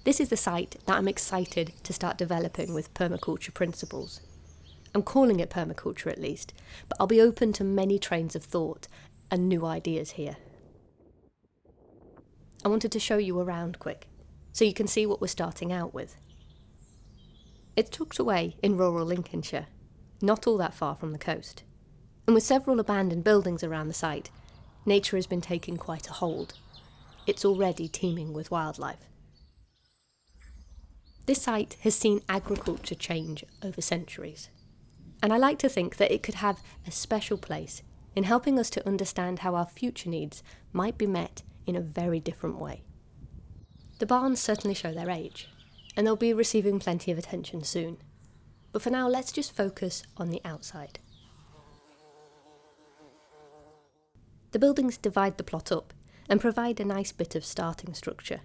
This is the site that I'm excited to start developing with permaculture principles. I'm calling it permaculture at least, but I'll be open to many trains of thought and new ideas here. I wanted to show you around quick, so you can see what we're starting out with. It's tucked away in rural Lincolnshire, not all that far from the coast. And with several abandoned buildings around the site, nature has been taking quite a hold. It's already teeming with wildlife. This site has seen agriculture change over centuries, and I like to think that it could have a special place in helping us to understand how our future needs might be met in a very different way. The barns certainly show their age, and they'll be receiving plenty of attention soon. But for now, let's just focus on the outside. The buildings divide the plot up and provide a nice bit of starting structure.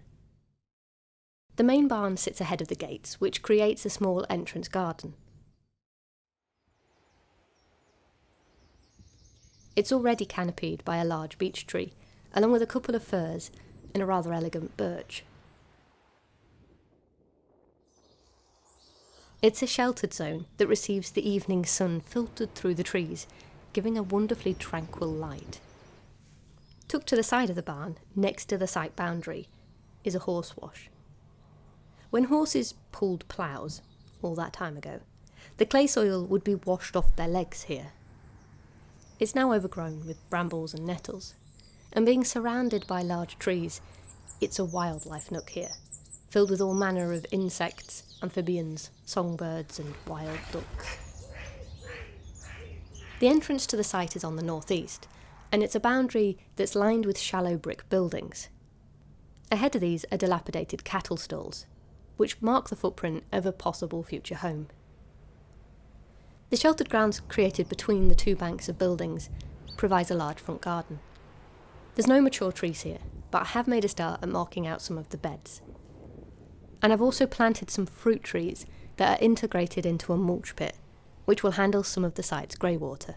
The main barn sits ahead of the gates, which creates a small entrance garden. It's already canopied by a large beech tree, along with a couple of firs and a rather elegant birch. It's a sheltered zone that receives the evening sun filtered through the trees, giving a wonderfully tranquil light. Tucked to the side of the barn, next to the site boundary, is a horse wash. When horses pulled ploughs, all that time ago, the clay soil would be washed off their legs here. It's now overgrown with brambles and nettles, and being surrounded by large trees, it's a wildlife nook here, filled with all manner of insects, amphibians, songbirds and wild ducks. The entrance to the site is on the northeast, and it's a boundary that's lined with shallow brick buildings. Ahead of these are dilapidated cattle stalls, which mark the footprint of a possible future home. The sheltered grounds created between the two banks of buildings provides a large front garden. There's no mature trees here, but I have made a start at marking out some of the beds. And I've also planted some fruit trees that are integrated into a mulch pit, which will handle some of the site's grey water.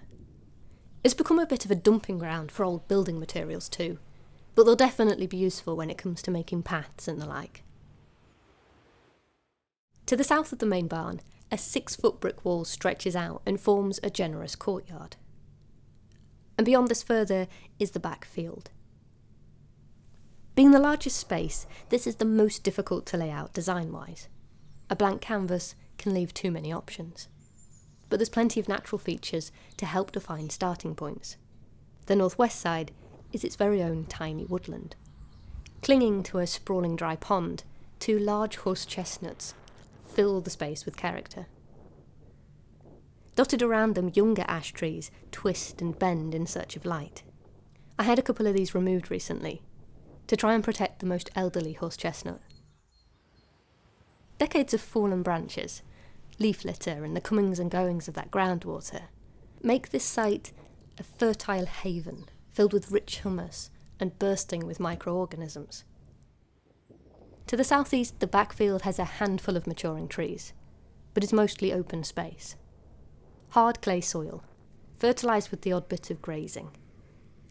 It's become a bit of a dumping ground for old building materials too, but they'll definitely be useful when it comes to making paths and the like. To the south of the main barn, a 6-foot brick wall stretches out and forms a generous courtyard. And beyond this further is the Backfield. Being the largest space, this is the most difficult to lay out design-wise. A blank canvas can leave too many options. But there's plenty of natural features to help define starting points. The northwest side is its very own tiny woodland. Clinging to a sprawling dry pond, 2 large horse chestnuts fill the space with character. Dotted around them, younger ash trees twist and bend in search of light. I had a couple of these removed recently, to try and protect the most elderly horse chestnut. Decades of fallen branches, leaf litter and the comings and goings of that groundwater make this site a fertile haven filled with rich humus and bursting with microorganisms. To the southeast, the Backfield has a handful of maturing trees, but is mostly open space. Hard clay soil, fertilised with the odd bit of grazing,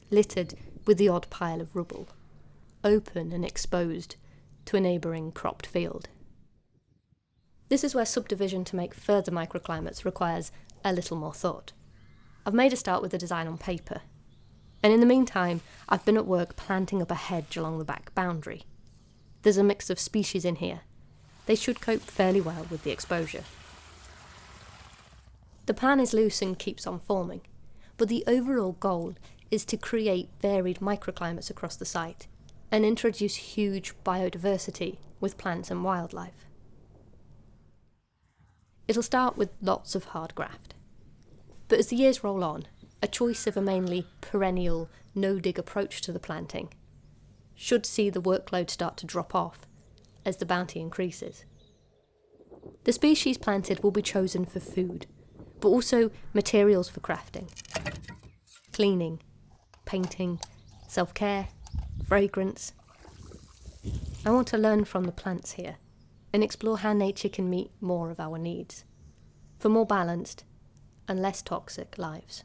littered with the odd pile of rubble, open and exposed to a neighbouring cropped field. This is where subdivision to make further microclimates requires a little more thought. I've made a start with the design on paper, and in the meantime I've been at work planting up a hedge along the back boundary. There's a mix of species in here. They should cope fairly well with the exposure. The plan is loose and keeps on forming, but the overall goal is to create varied microclimates across the site and introduce huge biodiversity with plants and wildlife. It'll start with lots of hard graft, but as the years roll on, a choice of a mainly perennial, no-dig approach to the planting should see the workload start to drop off as the bounty increases. The species planted will be chosen for food, but also materials for crafting, cleaning, painting, self-care, fragrance. I want to learn from the plants here and explore how nature can meet more of our needs for more balanced and less toxic lives.